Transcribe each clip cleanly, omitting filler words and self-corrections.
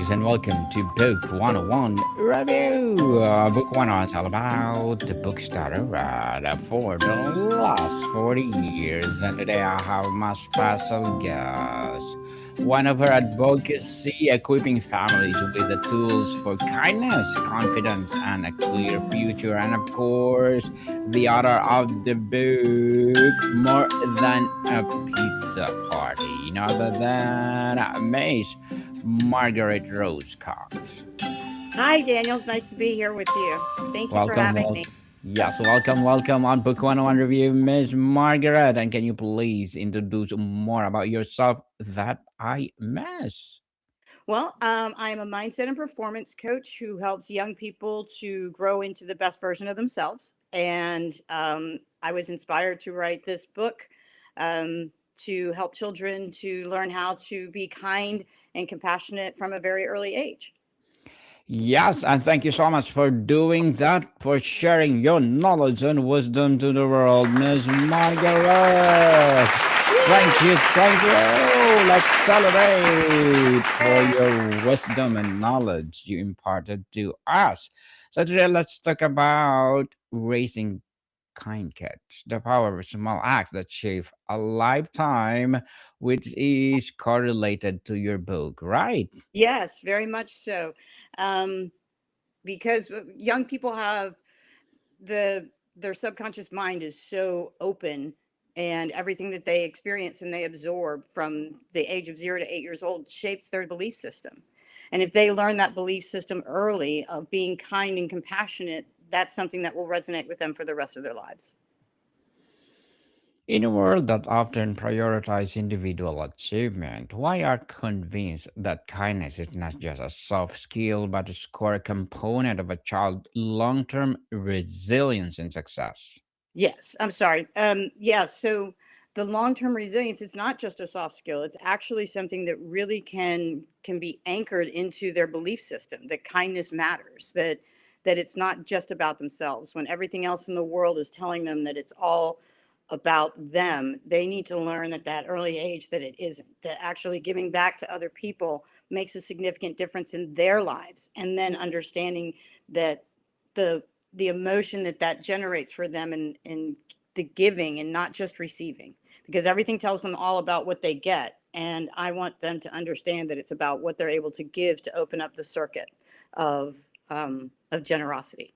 guys, and welcome to Book 101 Review. Book 101 is all about the books that I read for the last 40 years, and today I have my special guest. One of her advocacy, equipping families with the tools for kindness, confidence, and a clear future. And of course, the author of the book, More Than a Pizza Party, none other than Mace. Margaretrose Cox. Hi, Daniel. It's nice to be here with you. Thank you for Welcome, having me. yes, welcome on Book 101 Review, Miss Margaret. And can you please introduce more about yourself that I miss? I am a mindset and performance coach who helps young people to grow into the best version of themselves. And I was inspired to write this book to help children to learn how to be kind and compassionate from a very early age. Yes, and thank you so much for doing that, for sharing your knowledge and wisdom to the world, Miss Margaret. Thank you. Let's celebrate for your wisdom and knowledge you imparted to us. So today, let's talk about raising kind kids, the power of small acts that shape a lifetime, which is correlated to your book, right? Yes, very much so. Um, because young people have their subconscious mind is so open, and everything that they experience and they absorb from the age of 0 to 8 years old shapes their belief system. And if they learn that belief system early of being kind and compassionate, that's something that will resonate with them for the rest of their lives. In a world that often prioritizes individual achievement, why are convinced that kindness is not just a soft skill but a core component of a child's long-term resilience and success? Yes, I'm sorry. Yeah, so the long-term resilience, it's not just a soft skill. It's actually something that really can be anchored into their belief system, that kindness matters, that it's not just about themselves. When everything else in the world is telling them that it's all about them, they need to learn at that early age that it isn't, that actually giving back to other people makes a significant difference in their lives. And then understanding that the the emotion that that generates for them in the giving and not just receiving, because everything tells them all about what they get, and I want them to understand that it's about what they're able to give to open up the circuit of generosity.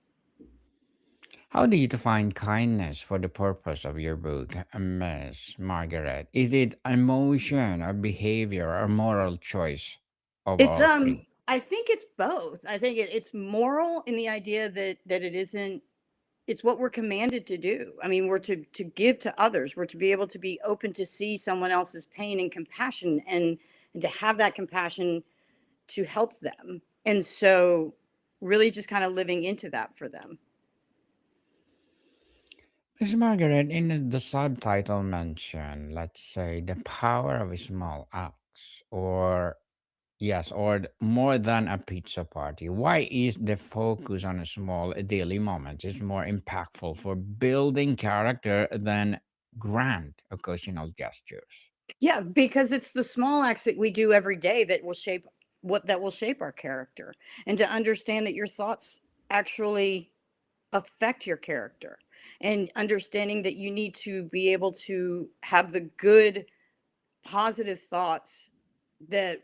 How do you define kindness for the purpose of your book, Miss Margaret? Is it emotion or behavior or moral choice of It's all three? I think it's both. I think it's moral in the idea that it isn't, it's what we're commanded to do. I mean, we're to give to others. We're to be able to be open to see someone else's pain and compassion, and to have that compassion to help them. And so really just kind of living into that for them. Miss Margaret, in the subtitle mention, let's say, the power of small acts, or yes, or more than a pizza party. Why is the focus on a small daily moments is more impactful for building character than grand occasional gestures? Yeah, because it's the small acts that we do every day that will shape that will shape our character. And to understand that your thoughts actually affect your character, and understanding that you need to be able to have the good positive thoughts that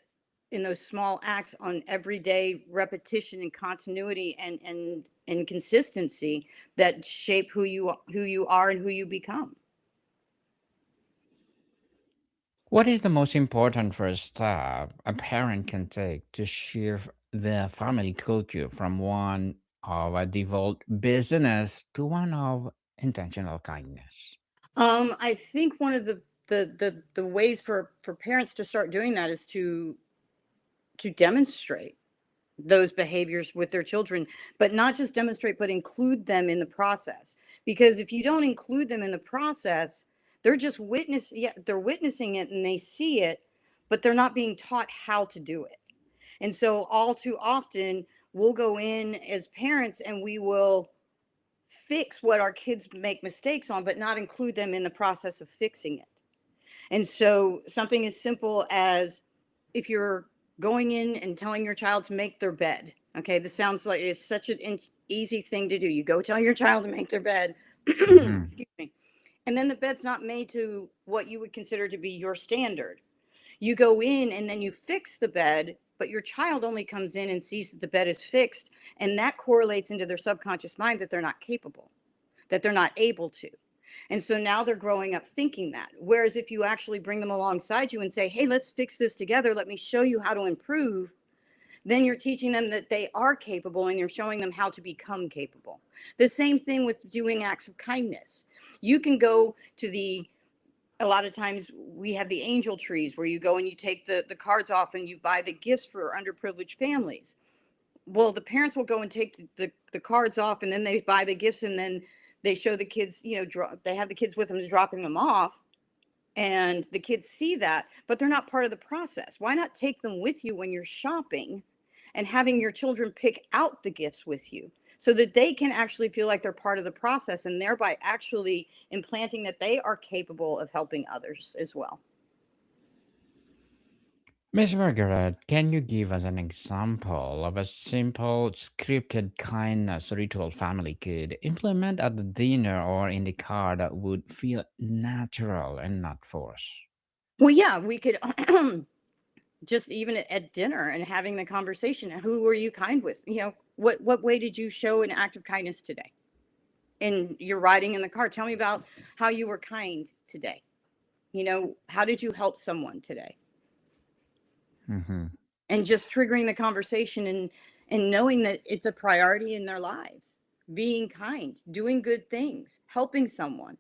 in those small acts on everyday repetition and continuity and consistency that shape who you are and who you become. What is the most important first step a parent can take to shift the family culture from one of a devout business to one of intentional kindness? I think one of the ways for parents to start doing that is to demonstrate those behaviors with their children, but not just demonstrate, but include them in the process. Because if you don't include them in the process, they're just yeah, they're witnessing it and they see it, but they're not being taught how to do it. And so all too often we'll go in as parents and we will fix what our kids make mistakes on, but not include them in the process of fixing it. And so something as simple as, if you're going in and telling your child to make their bed. Okay, this sounds like it's such an easy thing to do. You go tell your child to make their bed. Hmm. Excuse me. And then the bed's not made to what you would consider to be your standard. You go in and then you fix the bed, but your child only comes in and sees that the bed is fixed, and that correlates into their subconscious mind that they're not capable, that they're not able to. And so now they're growing up thinking that. Whereas if you actually bring them alongside you and say, hey, let's fix this together, let me show you how to improve, then you're teaching them that they are capable and you're showing them how to become capable. The same thing with doing acts of kindness. You can go to a lot of times we have the angel trees where you go and you take the cards off and you buy the gifts for underprivileged families. Well, the parents will go and take the cards off and then they buy the gifts and then they show the kids, they have the kids with them dropping them off, and the kids see that, but they're not part of the process. Why not take them with you when you're shopping and having your children pick out the gifts with you so that they can actually feel like they're part of the process and thereby actually implanting that they are capable of helping others as well. Miss Margaret, can you give us an example of a simple scripted kindness ritual family could implement at the dinner or in the car that would feel natural and not forced? Well, yeah, we could just even at dinner and having the conversation. Who were you kind with? What way did you show an act of kindness today? And you're riding in the car. Tell me about how you were kind today. How did you help someone today? Hmm. And just triggering the conversation and knowing that it's a priority in their lives. Being kind, doing good things, helping someone.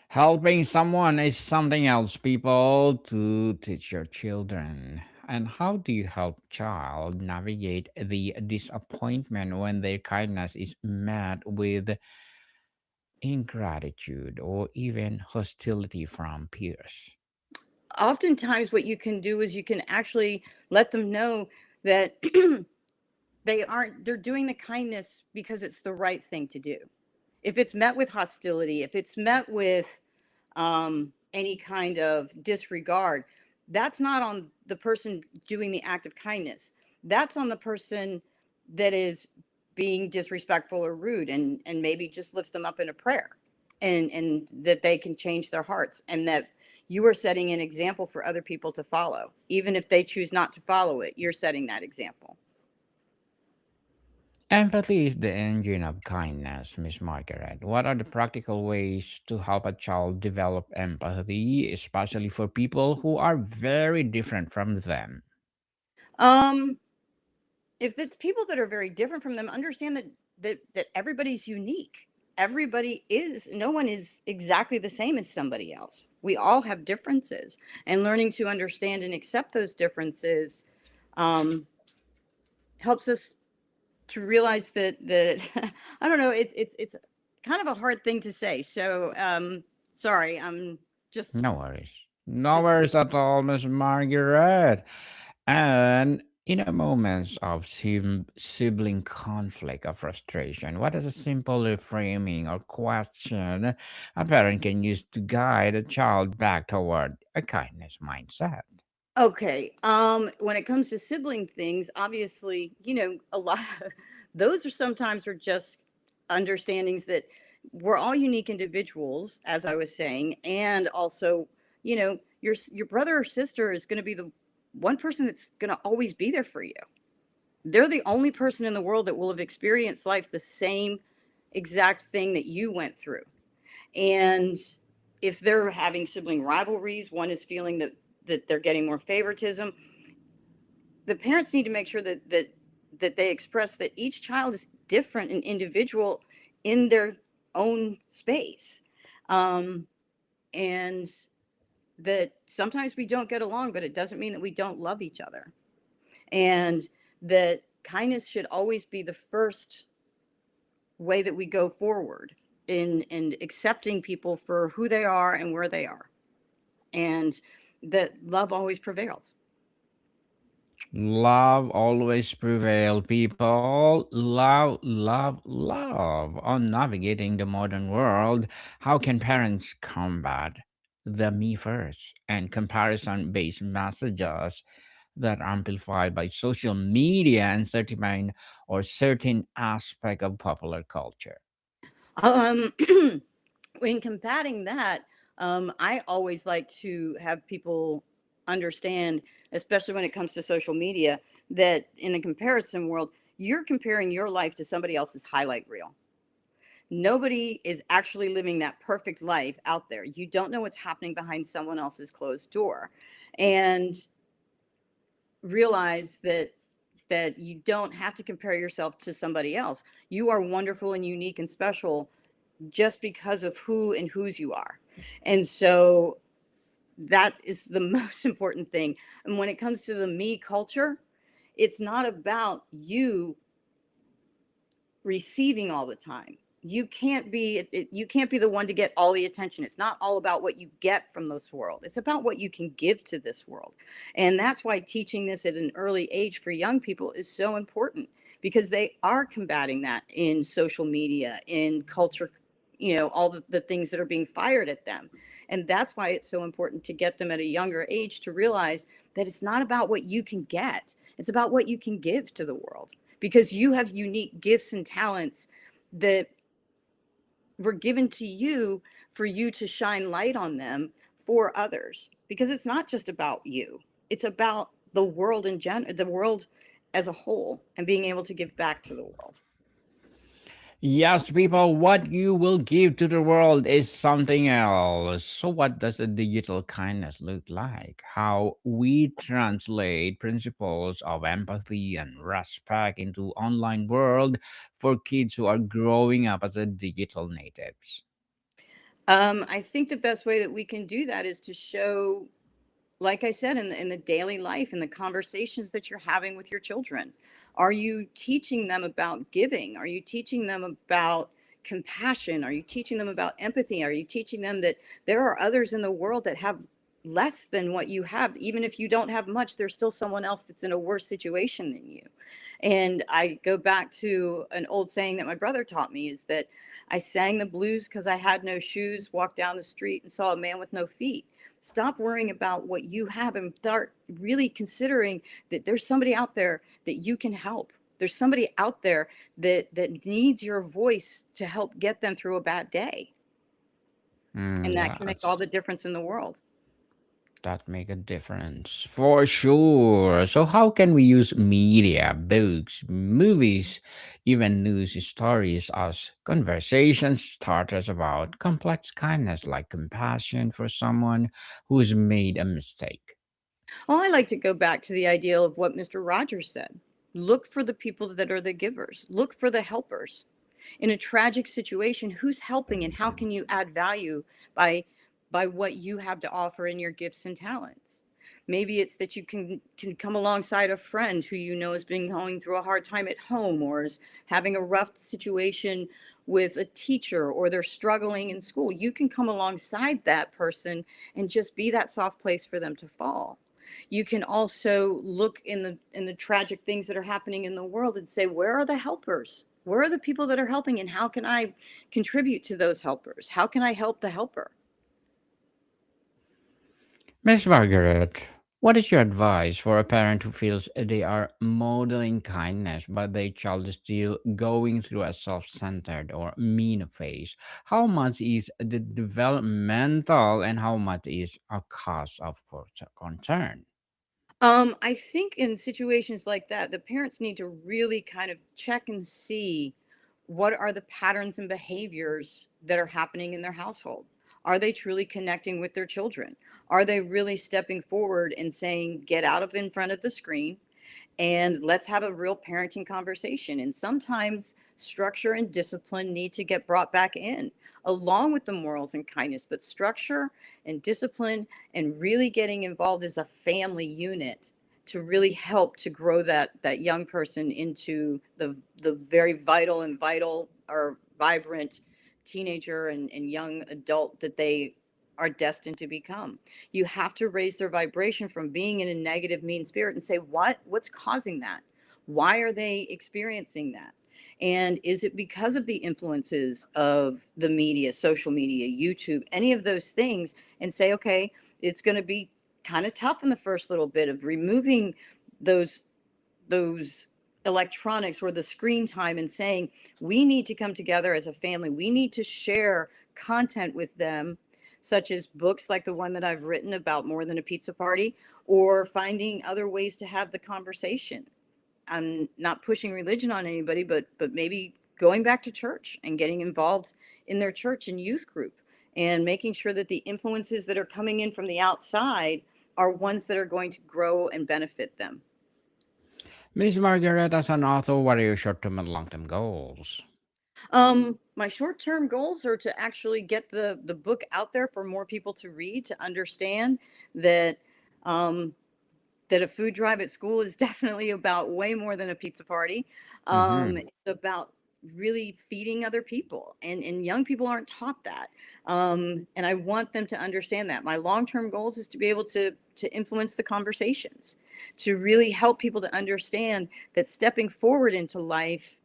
Helping someone is something else, people, to teach your children. And how do you help child navigate the disappointment when their kindness is met with ingratitude or even hostility from peers? Oftentimes what you can do is you can actually let them know that they're doing the kindness because it's the right thing to do. If it's met with hostility, if it's met with any kind of disregard, that's not on the person doing the act of kindness. That's on the person that is being disrespectful or rude, and maybe just lifts them up in a prayer, and that they can change their hearts, and that you are setting an example for other people to follow. Even if they choose not to follow it, you're setting that example. Empathy is the engine of kindness, Miss Margaret. What are the practical ways to help a child develop empathy, especially for people who are very different from them? Um, if it's people that are very different from them, understand that everybody's unique. Everybody is No one is exactly the same as somebody else. We all have differences, and learning to understand and accept those differences um, helps us to realize that I don't know. It's kind of a hard thing to say. So sorry. I'm just No worries. No just worries at all, Miss Margaret. And in a moments of sibling conflict or frustration, what is a simple reframing or question a parent can use to guide a child back toward a kindness mindset? Okay. When it comes to sibling things, obviously, a lot those are sometimes are just understandings that we're all unique individuals, as I was saying, and also, your brother or sister is going to be the one person that's going to always be there for you. They're the only person in the world that will have experienced life the same exact thing that you went through. And if they're having sibling rivalries, one is feeling that they're getting more favoritism, the parents need to make sure that they express that each child is different and individual in their own space, um, and that sometimes we don't get along, but it doesn't mean that we don't love each other, and that kindness should always be the first way that we go forward in accepting people for who they are and where they are, and that love always prevails. Love always prevail, people. Love, love, love. On navigating the modern world, how can parents combat the me first and comparison based messages that are amplified by social media and certain aspect of popular culture. Um, when combating that, I always like to have people understand, especially when it comes to social media, that in the comparison world, you're comparing your life to somebody else's highlight reel. Nobody is actually living that perfect life out there. You don't know what's happening behind someone else's closed door. And realize that you don't have to compare yourself to somebody else. You are wonderful and unique and special just because of who and whose you are. And so that is the most important thing. And when it comes to the me culture, it's not about you receiving all the time. You can't be you can't be the one to get all the attention. It's not all about what you get from this world. It's about what you can give to this world. And that's why teaching this at an early age for young people is so important, because they are combating that in social media, in culture, all the things that are being fired at them. And that's why it's so important to get them at a younger age to realize that it's not about what you can get. It's about what you can give to the world, because you have unique gifts and talents that were given to you for you to shine light on them for others. Because it's not just about you, it's about the world in general, the world as a whole, and being able to give back to the world. Yes, people, what you will give to the world is something else. So, what does a digital kindness look like? How we translate principles of empathy and respect into online world for kids who are growing up as a digital natives. I think the best way that we can do that is to show, like I said, in the daily life, in the conversations that you're having with your children. Are you teaching them about giving? Are you teaching them about compassion? Are you teaching them about empathy? Are you teaching them that there are others in the world that have less than what you have? Even if you don't have much, there's still someone else that's in a worse situation than you. And I go back to an old saying that my brother taught me, is that I sang the blues because I had no shoes, walked down the street and saw a man with no feet. Stop worrying about what you have and start really considering that there's somebody out there that you can help. There's somebody out there that needs your voice to help get them through a bad day. And that can make all Yes. the difference in the world. That make a difference for sure. So how can we use media, books, movies, even news stories as conversation starters about complex kindness like compassion for someone who's made a mistake? Well, I like to go back to the ideal of what Mr. Rogers said. Look for the people that are the givers. Look for the helpers. In a tragic situation, who's helping and how can you add value by by what you have to offer in your gifts and talents? Maybe it's that you can come alongside a friend who you know has been going through a hard time at home, or is having a rough situation with a teacher, or they're struggling in school. You can come alongside that person and just be that soft place for them to fall. You can also look in the tragic things that are happening in the world and say, where are the helpers? Where are the people that are helping, and how can I contribute to those helpers? How can I help the helper? Miss Margaret, what is your advice for a parent who feels they are modeling kindness, but their child is still going through a self centered or mean phase? How much is the developmental and how much is a cause of concern? I think in situations like that, the parents need to really kind of check and see what are the patterns and behaviors that are happening in their household. Are they truly connecting with their children? Are they really stepping forward and saying, get out of in front of the screen and let's have a real parenting conversation? And sometimes structure and discipline need to get brought back in along with the morals and kindness, but structure and discipline and really getting involved as a family unit to really help to grow that young person into the very vital or vibrant teenager and young adult that they are destined to become. You have to raise their vibration from being in a negative, mean spirit and say, what's causing that? Why are they experiencing that? And is it because of the influences of the media, social media, YouTube, any of those things, and say, okay, it's going to be kind of tough in the first little bit of removing those those electronics or the screen time and saying we need to come together as a family, we need to share content with them, such as books like the one that I've written about More Than a Pizza Party, or finding other ways to have the conversation. I'm not pushing religion on anybody, but maybe going back to church and getting involved in their church and youth group, and making sure that the influences that are coming in from the outside are ones that are going to grow and benefit them. Miss Margaret, as an author, what are your short term and long term goals? My short-term goals are to actually get the book out there for more people to read, to understand that um, that a food drive at school is definitely about way more than a pizza party. Mm-hmm. It's about really feeding other people, and young people aren't taught that. And I want them to understand that. My long-term goals is to be able to influence the conversations, to really help people to understand that stepping forward into life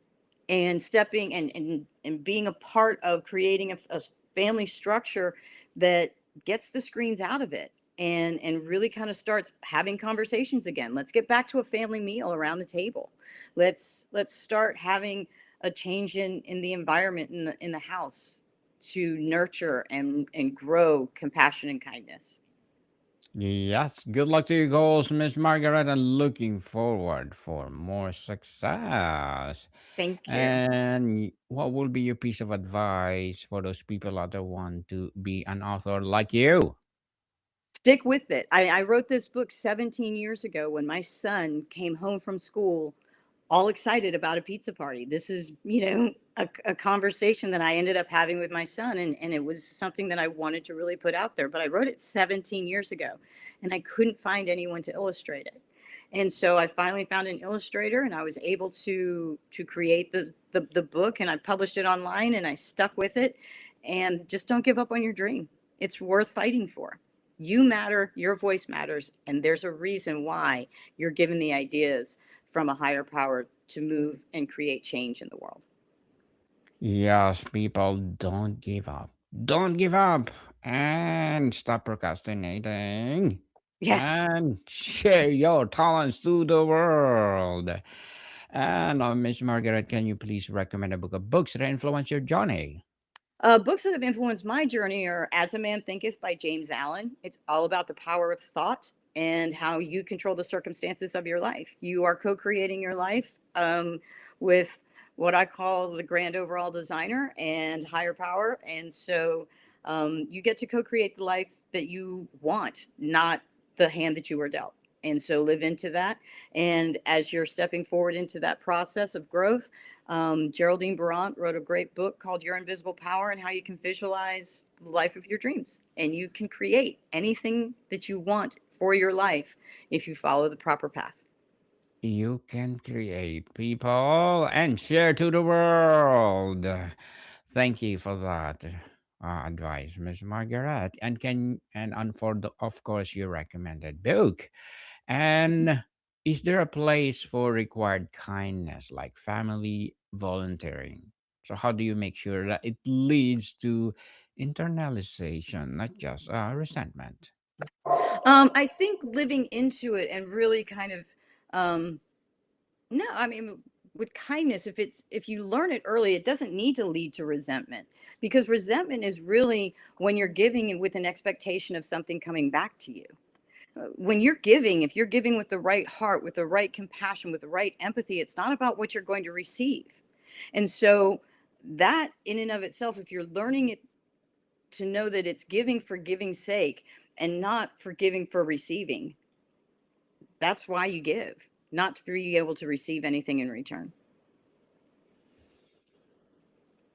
and stepping and being a part of creating a family structure that gets the screens out of it, and really kind of starts having conversations again. Let's get back to a family meal around the table. Let's start having a change in the environment in the house to nurture and grow compassion and kindness. Yes, good luck to your goals, Miss Margaret, and looking forward for more success. Thank you. And what will be your piece of advice for those people out there want to be an author like you? Stick with it. I wrote this book 17 years ago when my son came home from school all excited about a pizza party. This is, a conversation that I ended up having with my son, and it was something that I wanted to really put out there. But I wrote it 17 years ago, and I couldn't find anyone to illustrate it. And so I finally found an illustrator, and I was able to create the book, and I published it online, and I stuck with it. And just don't give up on your dream. It's worth fighting for. You matter, your voice matters, and there's a reason why you're given the ideas from a higher power to move and create change in the world. Yes, people, don't give up. Don't give up and stop procrastinating Yes. and share your talents to the world. And Miss Margaret, can you please recommend a book of books that influence your journey? Books that have influenced my journey are As a Man Thinketh by James Allen. It's all about the power of thought and how you control the circumstances of your life. You are co creating your life with what I call the grand overall designer and higher power. And so you get to co create the life that you want, not the hand that you were dealt. And so live into that. And as you're stepping forward into that process of growth, Geraldine Barant wrote a great book called Your Invisible Power, and how you can visualize the life of your dreams. And you can create anything that you want for your life if you follow the proper path. You can create people and share to the world. Thank you for that advice, Miss Margaret. And for the, of course, your recommended book. And is there a place for required kindness, like family volunteering? So how do you make sure that it leads to internalization, not just resentment? I think living into it and really kind of, um, no, I mean, with kindness, if you learn it early, it doesn't need to lead to resentment, because resentment is really when you're giving with an expectation of something coming back to you. When you're giving, if you're giving with the right heart, with the right compassion, with the right empathy, it's not about what you're going to receive. And so, that in and of itself, if you're learning it to know that it's giving for giving's sake and not for giving for receiving, that's why you give, not to be able to receive anything in return.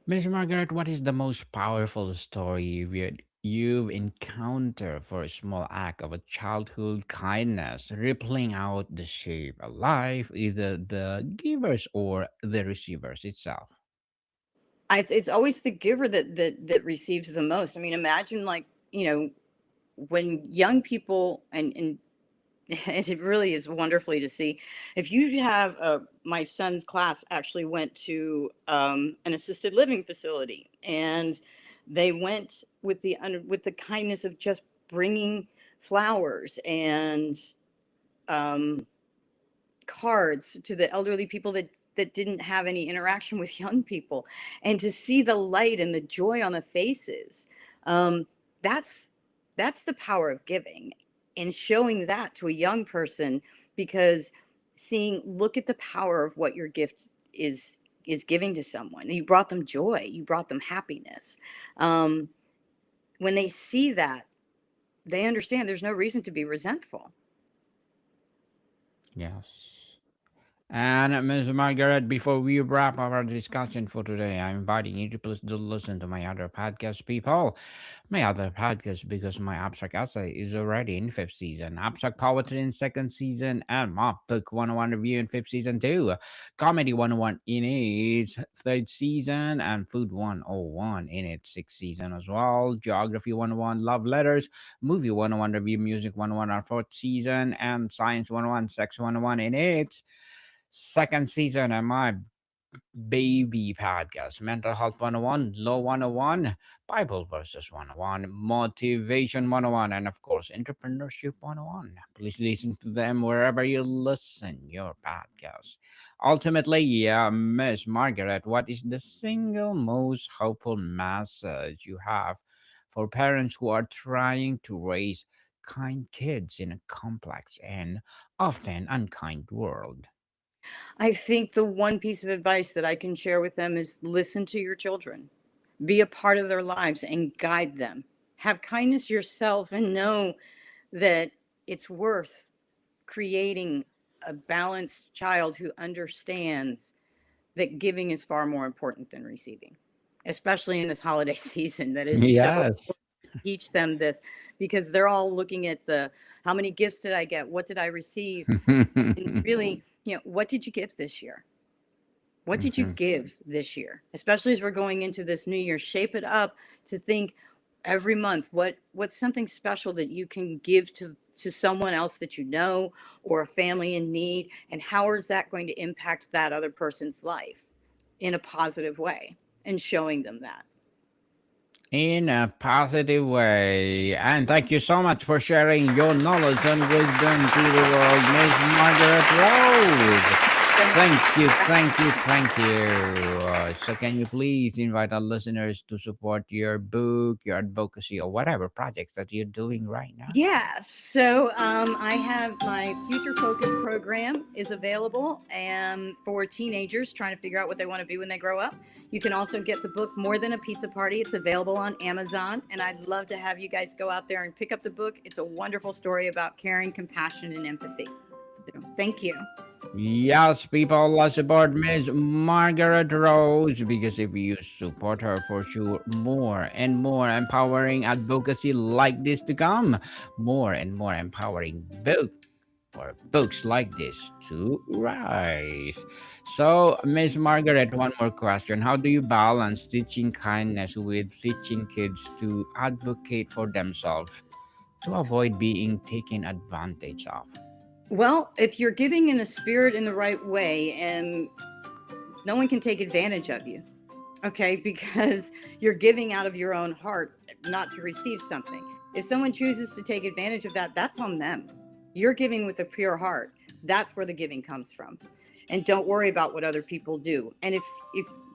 Miss Margaret, what is the most powerful story you've encountered for a small act of a childhood kindness, rippling out the shape of life, either the givers or the receivers itself? It's always the giver that receives the most. I mean, imagine, like, when young people and And it really is wonderfully to see. If you have my son's class actually went to an assisted living facility, and they went with with the kindness of just bringing flowers and um, cards to the elderly people that didn't have any interaction with young people, and to see the light and the joy on the faces. um, that's that's the power of giving, and showing that to a young person, because seeing, look at the power of what your gift is giving to someone. You brought them joy, you brought them happiness. um, when they see that, they understand there's no reason to be resentful. Yes. And Ms. Margaret, before we wrap up our discussion for today, I'm inviting you to please do listen to my other podcast, people. My other podcast, because my abstract essay is already in fifth season, abstract poetry in second season, and my book 101 review in fifth season too. Comedy 101 in its third season, and food 101 in its sixth season as well. Geography 101, love letters, movie 101 review, music 101 our fourth season, and science 101, sex 101 in its second season, and my baby podcast, Mental Health 101, Law 101, Bible Verses 101, Motivation 101, and of course, Entrepreneurship 101. Please listen to them wherever you listen your podcast. Ultimately, yeah, Miss Margaret, what is the single most hopeful message you have for parents who are trying to raise kind kids in a complex and often unkind world? I think the one piece of advice that I can share with them is listen to your children, be a part of their lives and guide them. Have kindness yourself and know that it's worth creating a balanced child who understands that giving is far more important than receiving, especially in this holiday season that is so Yes. teach them this, because they're all looking at the how many gifts did I get? What did I receive? And really, what did you give this year? What did you Mhm. give this year? Especially as we're going into this new year, shape it up to think every month, what's something special that you can give to someone else that you know, or a family in need, and how is that going to impact that other person's life in a positive way, and showing them that. In a positive way. And thank you so much for sharing your knowledge and wisdom to the world, Miss Margaret Rose. Thank Thank you, you. thank you, thank you. So, can you please invite our listeners to support your book, your advocacy, or whatever projects that you're doing right now? Yeah, so I have my Future Focus program is available for teenagers trying to figure out what they want to be when they grow up. You can also get the book More Than a Pizza Party. It's available on Amazon, and I'd love to have you guys go out there and pick up the book. It's a wonderful story about caring, compassion, and empathy. So, thank you. Yes, people, let's support Miss Margaret Rose, because if you support her, for sure, more and more empowering advocacy like this to come, more and more empowering books like this to rise. So, Miss Margaret, one more question: how do you balance teaching kindness with teaching kids to advocate for themselves to avoid being taken advantage of? Well, if you're giving in a spirit in the right way, and no one can take advantage of you, okay, because you're giving out of your own heart, not to receive something. If someone chooses to take advantage of that, that's on them. You're giving with a pure heart. That's where the giving comes from. And don't worry about what other people do. And if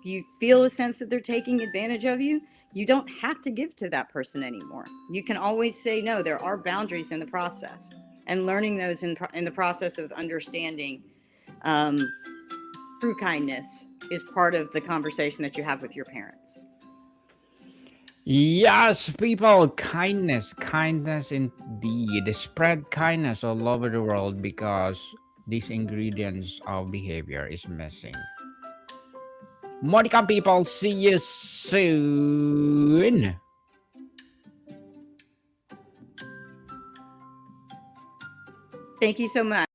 you feel a sense that they're taking advantage of you, you don't have to give to that person anymore. You can always say no. There are boundaries in the process, and learning those in the process of understanding um, true kindness is part of the conversation that you have with your parents. Yes, people, kindness, kindness indeed. Spread kindness all over the world, because these ingredients of behavior is missing. More to come, people. See you soon. Thank you so much.